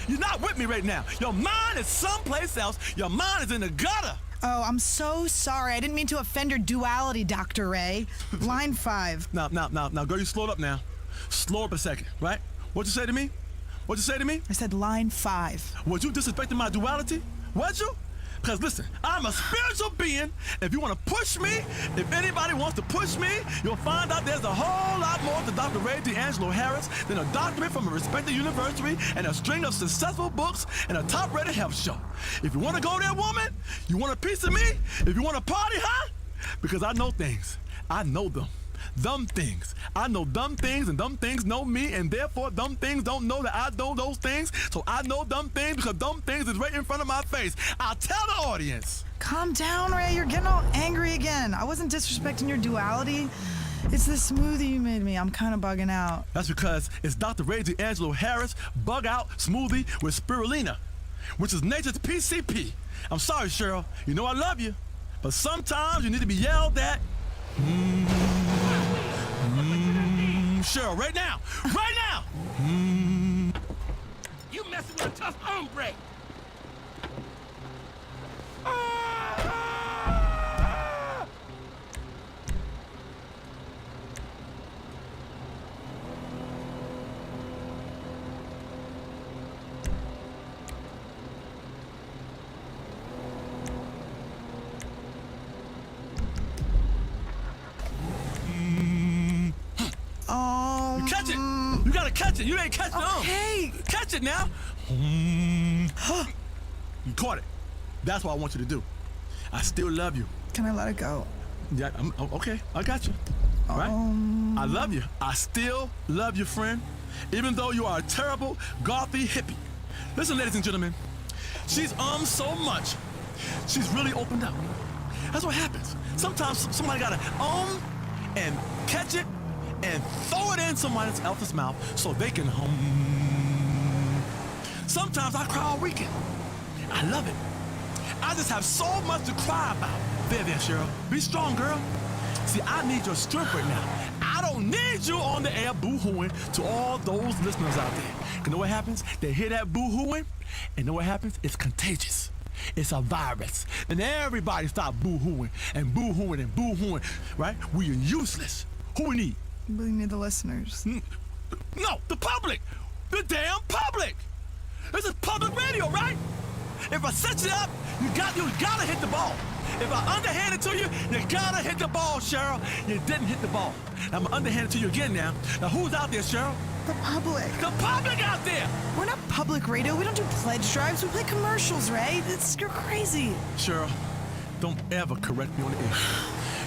You're not with me right now. Your mind is someplace else. Your mind is in the gutter. Oh, I'm so sorry. I didn't mean to offend your duality, Dr. Ray. Line 5. Now, girl, you slowed up now. Slow up a second, right? What'd you say to me? What'd you say to me? I said line 5. Was you disrespecting my duality? Was you? Because listen, I'm a spiritual being. If you want to push me, if anybody wants to push me, you'll find out there's a whole lot more to Dr. Ray D'Angelo Harris than a doctorate from a respected university and a string of successful books and a top-rated health show. If you want to go there, woman, you want a piece of me? If you want to party, huh? Because I know things. I know them. Dumb things. I know dumb things, and dumb things know me, and therefore dumb things don't know that I know those things. So I know dumb things because dumb things is right in front of my face. I'll tell the audience. Calm down, Ray. You're getting all angry again. I wasn't disrespecting your duality. It's the smoothie you made me. I'm kind of bugging out. That's because it's Dr. Ray D'Angelo Harris Bug Out Smoothie with Spirulina, which is nature's PCP. I'm sorry, Cheryl. You know I love you, but sometimes you need to be yelled at. Cheryl, right now! Right now! You messing with a tough hombre! Catch it! You gotta catch it! You ain't catching it. Okay. Catch it now! You caught it. That's what I want you to do. I still love you. Can I let it go? Yeah, okay, I got you. Right? I love you. I still love you, friend. Even though you are a terrible, gothy hippie. Listen, ladies and gentlemen. She's so much. She's really opened up. That's what happens. Sometimes somebody gotta and catch it and throw it in someone else's mouth so they can Sometimes I cry all weekend. I love it. I just have so much to cry about. There, Cheryl. Be strong, girl. See, I need your strength right now. I don't need you on the air boo-hooing to all those listeners out there. You know what happens? They hear that boo-hooing, and know what happens? It's contagious. It's a virus. And everybody start boo-hooing and boo-hooing and boo-hooing, right? We are useless. Who we need? We need the listeners. No, the public. The damn public. This is public radio, right? If I set you up, you gotta hit the ball. If I underhand it to you, you gotta hit the ball, Cheryl. You didn't hit the ball. I'm gonna underhand it to you again now. Now who's out there, Cheryl? The public. The public out there! We're not public radio. We don't do pledge drives. We play commercials, Ray. You're crazy. Cheryl, don't ever correct me on the air.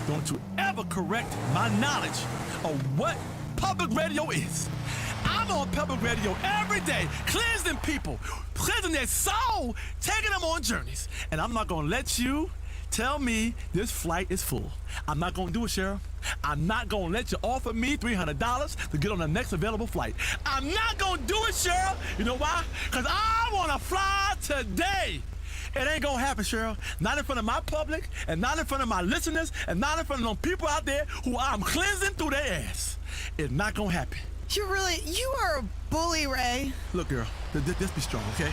Don't you ever correct my knowledge of what public radio is. I'm on public radio every day, cleansing people, cleansing their soul, taking them on journeys. And I'm not gonna let you tell me this flight is full. I'm not gonna do it, Cheryl. I'm not gonna let you offer me $300 to get on the next available flight. I'm not gonna do it, Cheryl. You know why? Because I wanna fly today. It ain't gonna happen, Cheryl. Not in front of my public, and not in front of my listeners, and not in front of them people out there who I'm cleansing through their ass. It's not gonna happen. You are a bully, Ray. Look, girl, just be strong, okay?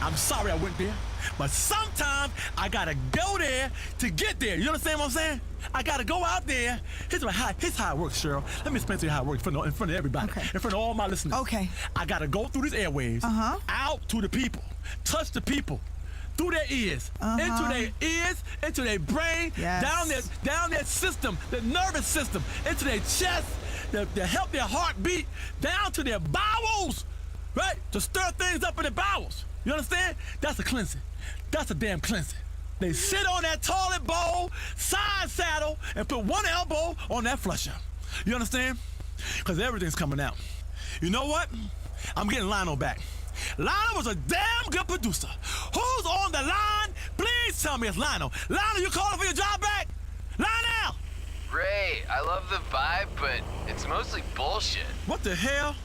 I'm sorry I went there, but sometimes I gotta go there to get there. You understand what I'm saying? I gotta go out there. Here's how it works, Cheryl. Let me explain to you how it works in front of everybody, okay. In front of all my listeners. Okay. I gotta go through these airwaves, out to the people, touch the people, through their ears, into their ears, into their brain, yes. down their system, the nervous system, into their chest, to help their heart beat, down to their bowels, right? To stir things up in their bowels. You understand? That's a cleansing. That's a damn cleansing. They sit on that toilet bowl, side saddle, and put one elbow on that flusher. You understand? Because everything's coming out. You know what? I'm getting Lionel back. Lionel was a damn good producer. Who's on the line? Please tell me it's Lionel. Lionel, you calling for your job back? Lionel! Ray, I love the vibe, but it's mostly bullshit. What the hell?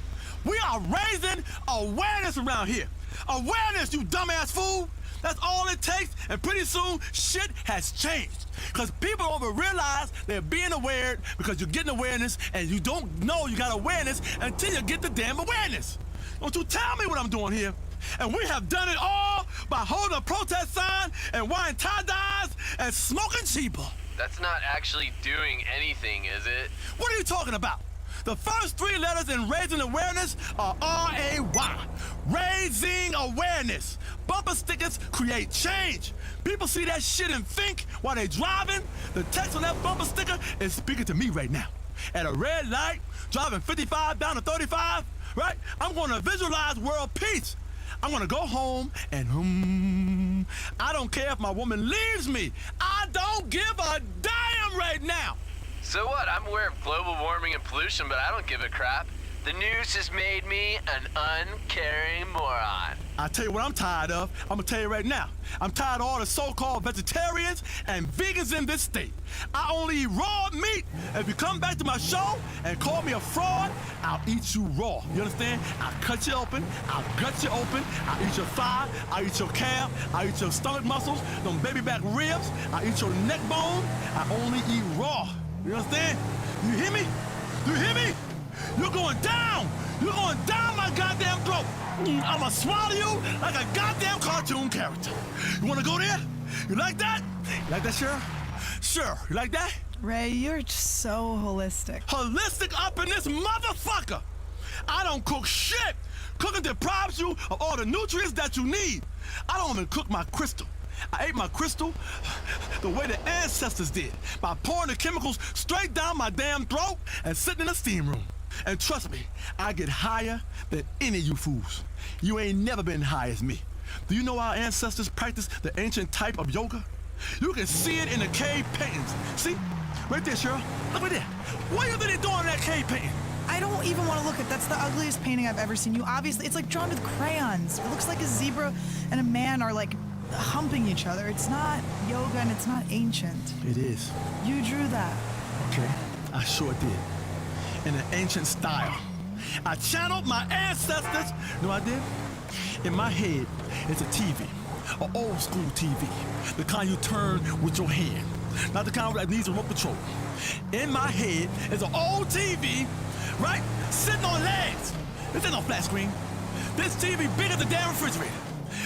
We are raising awareness around here. Awareness, you dumbass fool! That's all it takes, and pretty soon, shit has changed. Because people don't even realize they're being aware because you're getting awareness, and you don't know you got awareness until you get the damn awareness. Don't you tell me what I'm doing here. And we have done it all by holding a protest sign and wearing tie-dyes and smoking cheaper. That's not actually doing anything, is it? What are you talking about? The first three letters in raising awareness are R-A-Y. Raising awareness. Bumper stickers create change. People see that shit and think while they driving. The text on that bumper sticker is speaking to me right now. At a red light, driving 55 down to 35, right? I'm gonna visualize world peace. I'm gonna go home and I don't care if my woman leaves me. I don't give a damn right now. So what? I'm aware of global warming and pollution, but I don't give a crap. The news has made me an uncaring moron. I'll tell you what I'm tired of. I'm gonna tell you right now. I'm tired of all the so-called vegetarians and vegans in this state. I only eat raw meat. If you come back to my show and call me a fraud, I'll eat you raw. You understand? I'll cut you open. I'll gut you open. I'll eat your thigh. I'll eat your calf. I'll eat your stomach muscles, them baby back ribs. I'll eat your neck bone. I only eat raw. You understand? You hear me? You hear me? You're going down! You're going down my goddamn throat! I'ma swallow you like a goddamn cartoon character. You wanna go there? You like that? You like that, Cheryl? Sure. You like that? Ray, you're just so holistic. Holistic up in this motherfucker! I don't cook shit! Cooking deprives you of all the nutrients that you need. I don't even cook my crystal. I ate my crystal the way the ancestors did, by pouring the chemicals straight down my damn throat and sitting in a steam room. And trust me, I get higher than any of you fools. You ain't never been high as me. Do you know our ancestors practiced the ancient type of yoga? You can see it in the cave paintings. See? Right there, Cheryl. Look right there. What do you think they're doing in that cave painting? I don't even want to look at. That's the ugliest painting I've ever seen. You obviously, it's like drawn with crayons. It looks like a zebra and a man are like humping each other. It's not yoga and it's not ancient. It is. You drew that. Okay, I sure did. In an ancient style. I channeled my ancestors. You know what I did? In my head, it's a TV. An old school TV. The kind you turn with your hand. Not the kind that needs remote control. In my head is an old TV, right? Sitting on legs. This ain't no flat screen. This TV bigger than the damn refrigerator.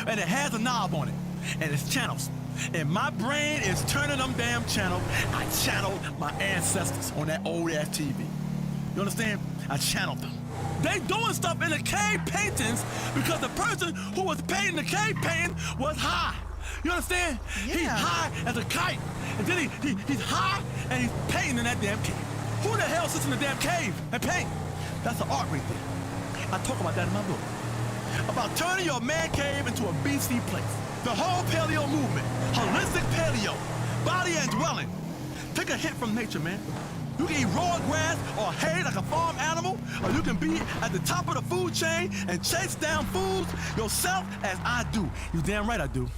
And it has a knob on it. And it's channels. And my brain is turning them damn channels. I channeled my ancestors on that old ass TV. You understand? I channeled them. They doing stuff in the cave paintings because the person who was painting the cave painting was high. You understand? Yeah. He's high as a kite. And then he's high and he's painting in that damn cave. Who the hell sits in the damn cave and paint? That's an art right there. I talk about that in my book. About turning your man cave into a BC place. The whole paleo movement. Holistic paleo. Body and dwelling. Take a hit from nature, man. You can eat raw grass or hay like a farm animal, or you can be at the top of the food chain and chase down foods yourself as I do. You damn right I do.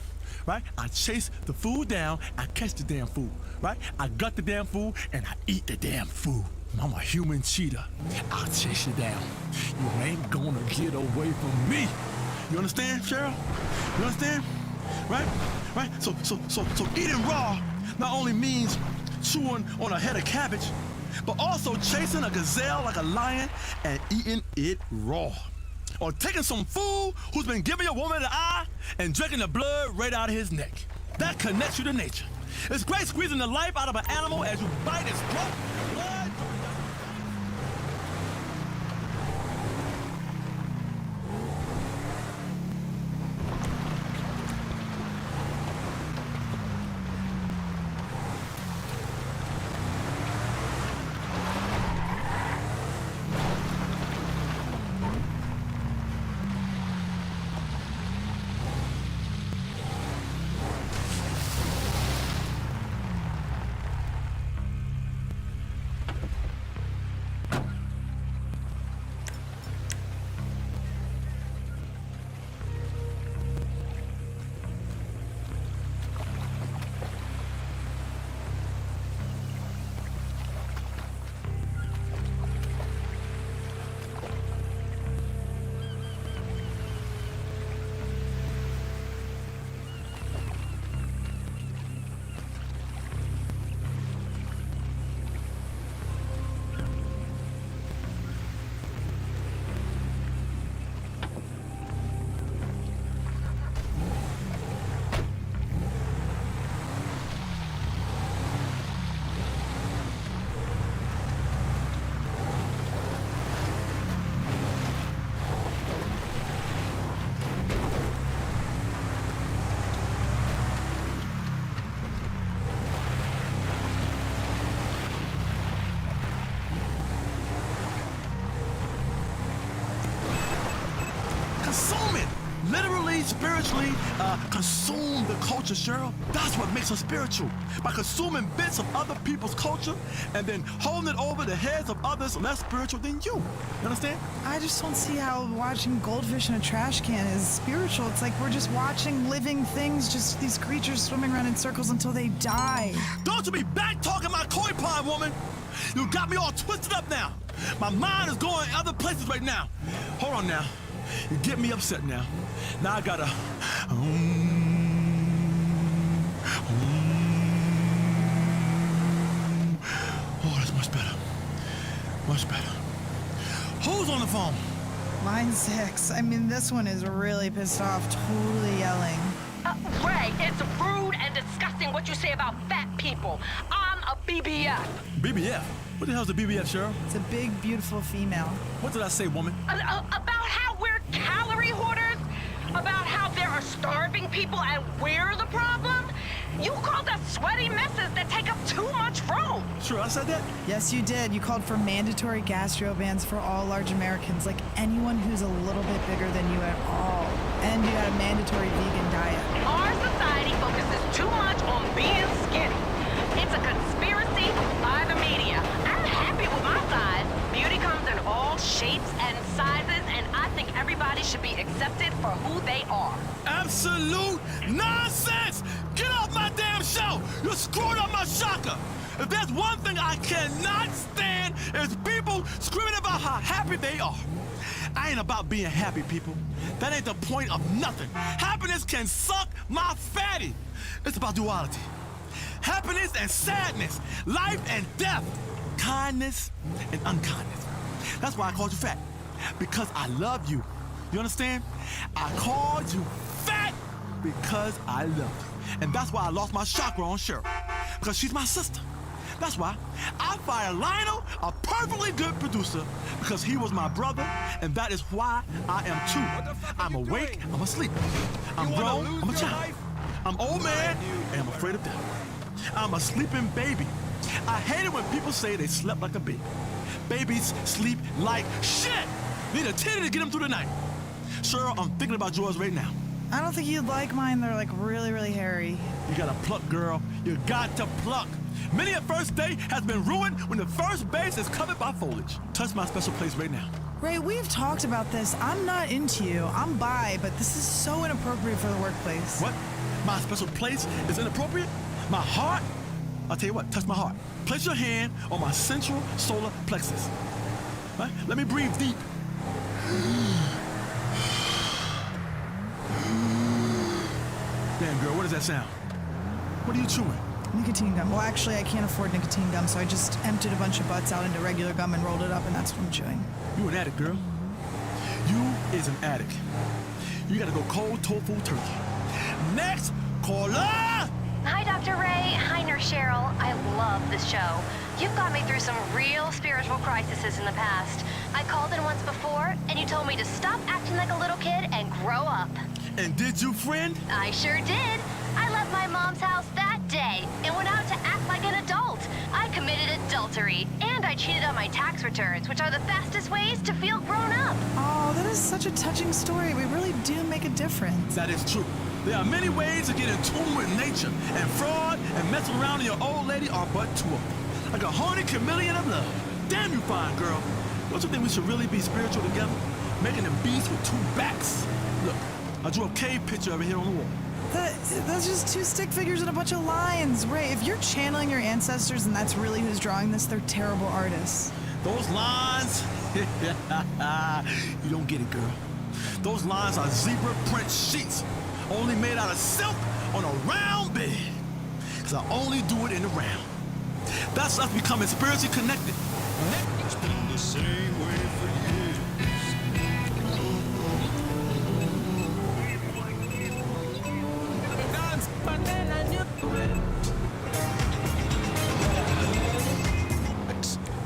Right? I chase the food down, I catch the damn food. Right? I gut the damn food and I eat the damn food. I'm a human cheetah. I'll chase you down. You ain't gonna get away from me. You understand, Cheryl? You understand? Right? Right? So eating raw not only means chewing on a head of cabbage, but also chasing a gazelle like a lion and eating it raw. Or taking some fool who's been giving your woman the eye and drinking the blood right out of his neck. That connects you to nature. It's great squeezing the life out of an animal as you bite its throat. Blood. consume it. Literally, spiritually, consume the culture, Cheryl. That's what makes us spiritual. By consuming bits of other people's culture and then holding it over the heads of others less spiritual than you. You understand? I just don't see how watching goldfish in a trash can is spiritual. It's like we're just watching living things, just these creatures swimming around in circles until they die. Don't you be back talking my koi pond, woman. You got me all twisted up now. My mind is going other places right now. Hold on now. You get me upset now. Now I gotta. Oh, that's much better. Much better. Who's on the phone? Line 6. I mean, this one is really pissed off, totally yelling. Ray, it's rude and disgusting what you say about fat people. I'm a BBF. BBF? What the hell's a BBF, Cheryl? It's a big, beautiful female. What did I say, woman? About how we're calorie hoarders? About how there are starving people and we're the problem? You called us sweaty messes that take up too much room. Sure, I said that? Yes, you did. You called for mandatory gastro bans for all large Americans, like anyone who's a little bit bigger than you at all. And you had a mandatory vegan diet. Our society focuses too much on being skinny. It's a conspiracy by the media. I'm happy with my size. Beauty comes in all shapes and sizes, and I think everybody should be accepted for who they are. Absolute nonsense! Get off my damn show! You screwed up my shocker! If there's one thing I cannot stand, is people screaming about how happy they are. I ain't about being happy, people. That ain't the point of nothing. Happiness can suck my fatty. It's about duality. Happiness and sadness, life and death, kindness and unkindness. That's why I called you fat, because I love you. You understand? I called you fat because I love you. And that's why I lost my chakra on Cheryl, because she's my sister. That's why I fired Lionel, a perfectly good producer, because he was my brother, and that is why I am too. I'm awake, I'm asleep. I'm grown, I'm a child. I'm old man, and I'm afraid of death. I'm a sleeping baby. I hate it when people say they slept like a baby. Babies sleep like shit. Need a titty to get them through the night. Cheryl, I'm thinking about yours right now. I don't think you'd like mine. They're like really, really hairy. You gotta pluck, girl. You got to pluck. Many a first date has been ruined when the first base is covered by foliage. Touch my special place right now. Ray, we've talked about this. I'm not into you. I'm bi, but this is so inappropriate for the workplace. What? My special place is inappropriate? My heart? I'll tell you what, touch my heart. Place your hand on my central solar plexus. Right? Let me breathe deep. Damn, girl, what does that sound? What are you chewing? Nicotine gum. Well, actually, I can't afford nicotine gum, so I just emptied a bunch of butts out into regular gum and rolled it up, and that's what I'm chewing. You an addict, girl. You is an addict. You gotta go cold tofu turkey. Next, caller! Hi, Dr. Ray. Hi, Nurse Cheryl. I love this show. You've got me through some real spiritual crises in the past. I called in once before, and you told me to stop acting like a little kid and grow up. And did you, friend? I sure did. I left my mom's house that day and went out to act like an adult. I committed adultery, and I cheated on my tax returns, which are the fastest ways to feel grown up. Oh, that is such a touching story. We really do make a difference. That is true. There are many ways to get in tune with nature, and fraud and messing around in your old lady are but two of them. Like a horny chameleon of love. Damn you fine, girl. Don't you think we should really be spiritual together? Making them beasts with two backs. Look, I drew a cave picture over here on the wall. That's just two stick figures and a bunch of lines. Ray, if you're channeling your ancestors and that's really who's drawing this, they're terrible artists. Those lines, you don't get it, girl. Those lines are zebra print sheets, only made out of silk on a round bed. Because I only do it in the round. That's us becoming spiritually connected. It's been the same way for years.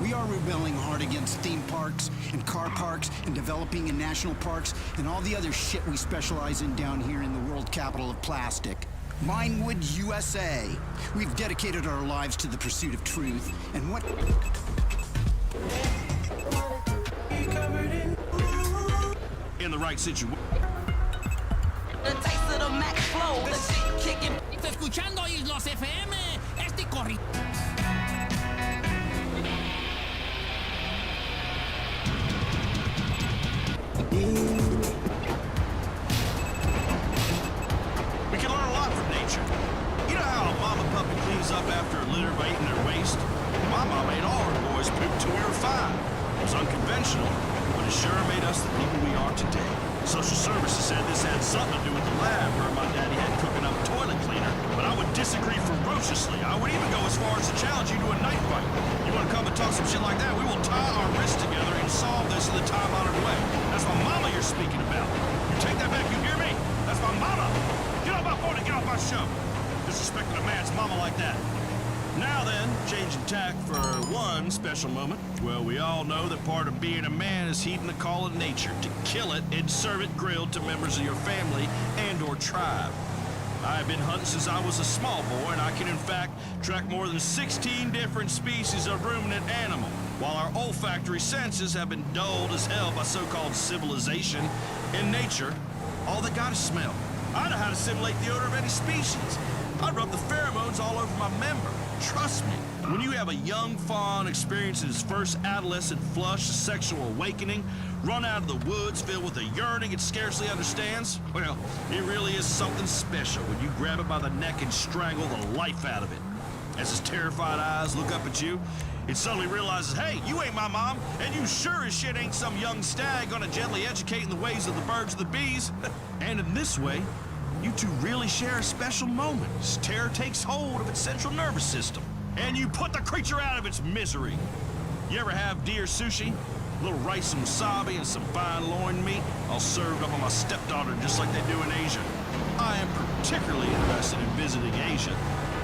We are rebelling hard against theme parks and car parks and developing in national parks and all the other shit we specialize in down here in the world capital of plastic. Minewood, USA. We've dedicated our lives to the pursuit of truth, and what... in the right situation. The taste of the Mac flow, the shit kicking. Escuchando Islos FM, este corrido. We can learn a lot from nature. You know how a mama puppy cleans up after a litter by eating their waste? My mama ate all her boys' poop till we were 5. It was unconventional, but it sure made us the people we are today. Social services said this had something to do with the lab where my daddy had cooking up toilet cleaner, but I would disagree ferociously. I would even go as far as to challenge you to a knife fight. You want to come and talk some shit like that, we will tie our wrists together and solve this in the time-honored way. That's my mama you're speaking about. You take that back, you hear me? That's my mama. Get off my phone and get off my show. Disrespecting a man's mama like that. Now then, changing tack for one special moment. Well, we all know that part of being a man is heeding the call of nature to kill it and serve it grilled to members of your family and or tribe. I've been hunting since I was a small boy, and I can in fact track more than 16 different species of ruminant animal. While our olfactory senses have been dulled as hell by so-called civilization, in nature, all they got is smell. I know how to simulate the odor of any species. I'd rub the pheromones all over my member. Trust me, when you have a young fawn experiencing his first adolescent flush, sexual awakening, run out of the woods filled with a yearning it scarcely understands, well, it really is something special when you grab it by the neck and strangle the life out of it. As his terrified eyes look up at you, it suddenly realizes, hey, you ain't my mom, and you sure as shit ain't some young stag gonna gently educate in the ways of the birds and the bees. And in this way, you two really share a special moment as terror takes hold of its central nervous system, and you put the creature out of its misery. You ever have deer sushi? A little rice and wasabi and some fine loin meat, all served up on my stepdaughter just like they do in Asia. I am particularly interested in visiting Asia.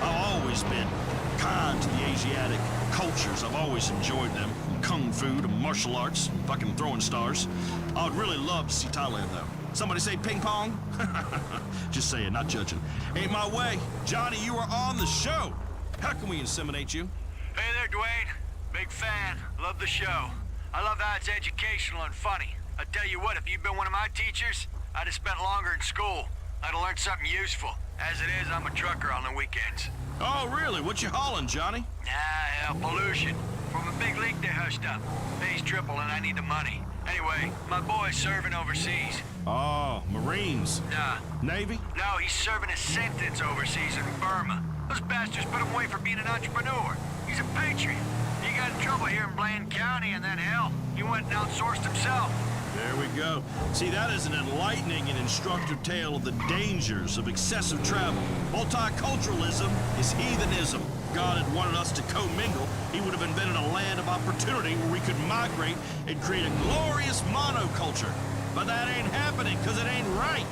I've always been kind to the Asiatic cultures. I've always enjoyed them, from kung fu to martial arts and fucking throwing stars. I would really love to see Thailand, though. Somebody say ping pong? Just saying, not judging. Ain't my way. Johnny, you are on the show. How can we inseminate you? Hey there, Dwayne. Big fan. Love the show. I love how it's educational and funny. I tell you what, if you'd been one of my teachers, I'd have spent longer in school. I'd have learned something useful. As it is, I'm a trucker on the weekends. Oh, really? What you hauling, Johnny? Hell, pollution. From a big leak they hushed up. Pays triple and I need the money. Anyway, my boy's serving overseas. Oh, Marines. Nah. Navy? No, he's serving his sentence overseas in Burma. Those bastards put him away for being an entrepreneur. He's a patriot. He got in trouble here in Blaine County, and then hell, he went and outsourced himself. There we go. See, that is an enlightening and instructive tale of the dangers of excessive travel. Multiculturalism is heathenism. God had wanted us to commingle, he would have invented a land of opportunity where we could migrate and create a glorious monoculture. But that ain't happening, because it ain't right.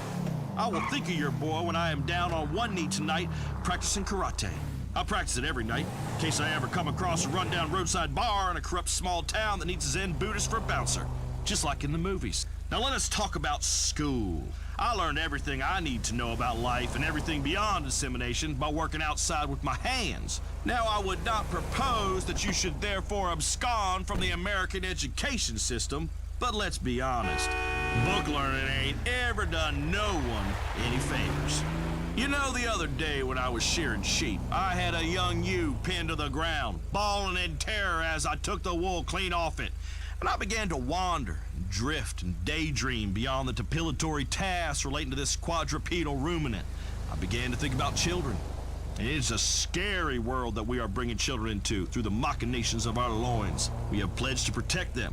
I will think of your boy when I am down on one knee tonight practicing karate. I practice it every night, in case I ever come across a rundown roadside bar in a corrupt small town that needs a Zen Buddhist for a bouncer. Just like in the movies. Now let us talk about school. I learned everything I need to know about life and everything beyond insemination by working outside with my hands. Now I would not propose that you should therefore abscond from the American education system, but let's be honest, book learning ain't ever done no one any favors. You know, the other day when I was shearing sheep, I had a young ewe pinned to the ground, bawling in terror as I took the wool clean off it. And I began to wander, and drift, and daydream beyond the depilatory tasks relating to this quadrupedal ruminant. I began to think about children. And it's a scary world that we are bringing children into through the machinations of our loins. We have pledged to protect them.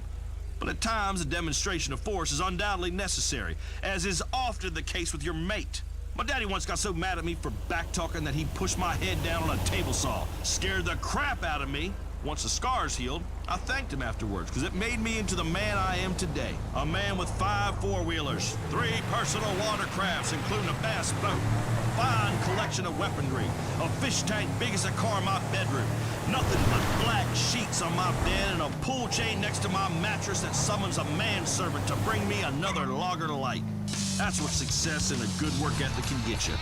But at times, a demonstration of force is undoubtedly necessary, as is often the case with your mate. My daddy once got so mad at me for back-talking that he pushed my head down on a table saw, scared the crap out of me. Once the scars healed, I thanked him afterwards, because it made me into the man I am today. A man with 5 four-wheelers, 3 personal watercrafts, including a bass boat, a fine collection of weaponry, a fish tank big as a car in my bedroom, nothing but black sheets on my bed, and a pull chain next to my mattress that summons a manservant to bring me another logger light. That's what success and a good work ethic can get you.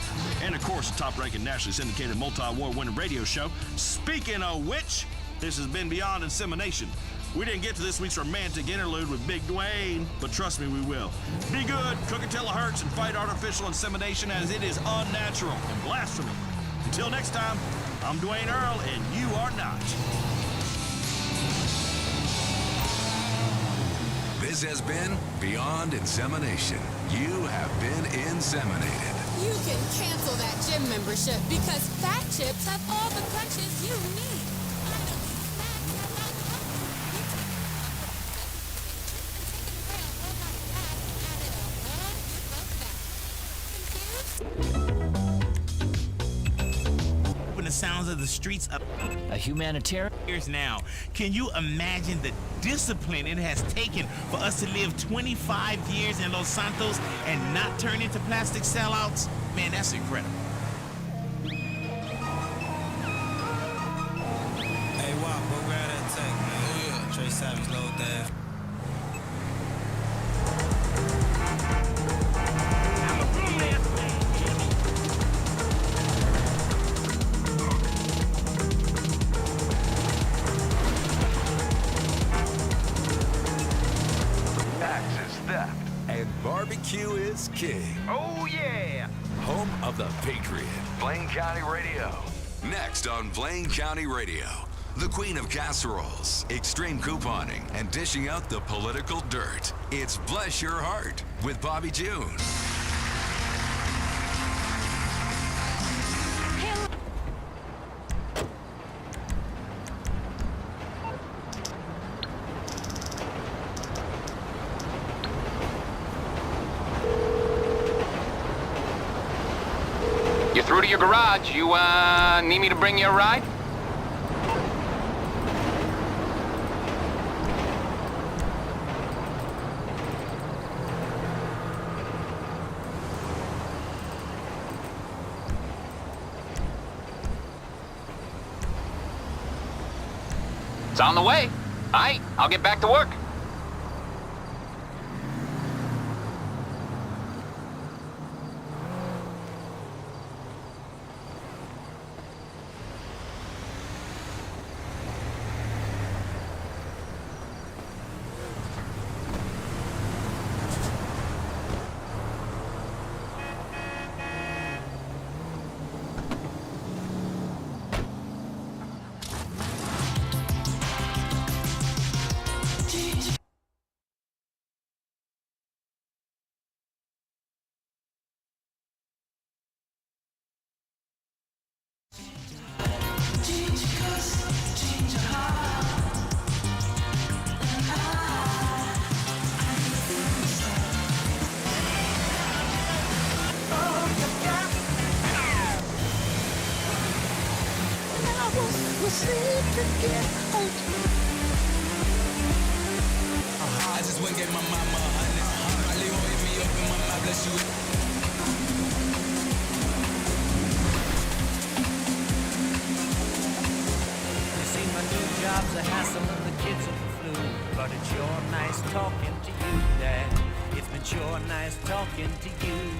And of course, a top-ranking nationally syndicated multi-award winning radio show. Speaking of which, this has been Beyond Insemination We didn't get to this week's romantic interlude with Big Dwayne, but trust me, we will. Be good, cook until it hurts, and fight artificial insemination as it is unnatural and blasphemy. Until next time, I'm Dwayne Earl, and you are not. This has been Beyond Insemination. You have been inseminated. You can cancel that gym membership because Fat Chips have all the crunches you need. When the sounds of the streets up A humanitarian? years now, can you imagine the discipline it has taken for us to live 25 years in Los Santos and not turn into plastic sellouts? Man, that's incredible. Hey, Wop, go grab that tech, man. Yeah. Trey Savage, load that. And barbecue is king. Oh, yeah. Home of the Patriot. Blaine County Radio. Next on Blaine County Radio, the queen of casseroles, extreme couponing, and dishing out the political dirt. It's Bless Your Heart with Bobby June. You're through to your garage. You, need me to bring you a ride? It's on the way. All right, I'll get back to work. I just went and gave my mama 100. Probably won't hit me up in my mouth, bless you. You see, my new job's a hassle and the kids are the flu. But it's sure nice talking to you, Dad. It's been sure nice talking to you.